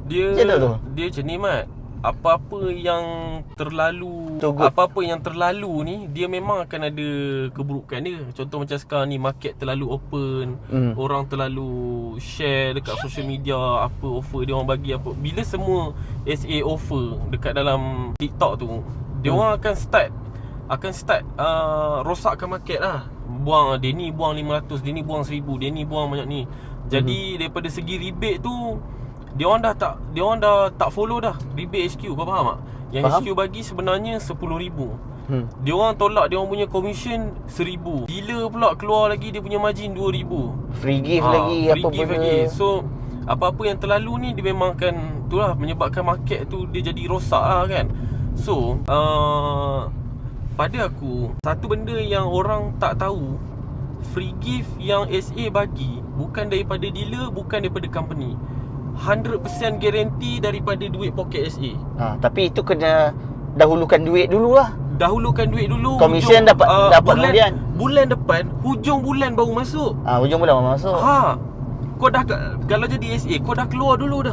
Dia Macam tu? Dia macam ni Mat. Apa-apa yang terlalu ni dia memang akan ada keburukan dia. Contoh macam sekarang ni market terlalu open, orang terlalu share dekat social media apa offer dia orang bagi apa. Bila semua SA offer dekat dalam TikTok tu, dia orang akan start rosakkan market lah. Buang dia ni buang 500, dia ni buang 1000, dia ni buang banyak ni. Jadi daripada segi rebate tu dia orang dah tak follow dah rebate HQ. Kau faham tak? Yang Faham. HQ bagi sebenarnya 10,000. Dia orang tolak dia orang punya commission 1,000. Bila pula keluar lagi dia punya margin 2,000. Free gift lagi, free apa gift benda. lagi. So apa-apa yang terlalu ni dia memang akan itulah menyebabkan market tu dia jadi rosak lah kan. So pada aku satu benda yang orang tak tahu, free gift yang SA bagi bukan daripada dealer, bukan daripada company. 100% guarantee daripada duit poket SA. Tapi itu kena dahulukan duit dulu lah. Dahulukan duit dulu. Komisen dapat kemudian. Bulan depan, hujung bulan baru masuk. Hujung bulan masuk. Kau dah, kalau jadi SA, kau dah keluar dulu dah.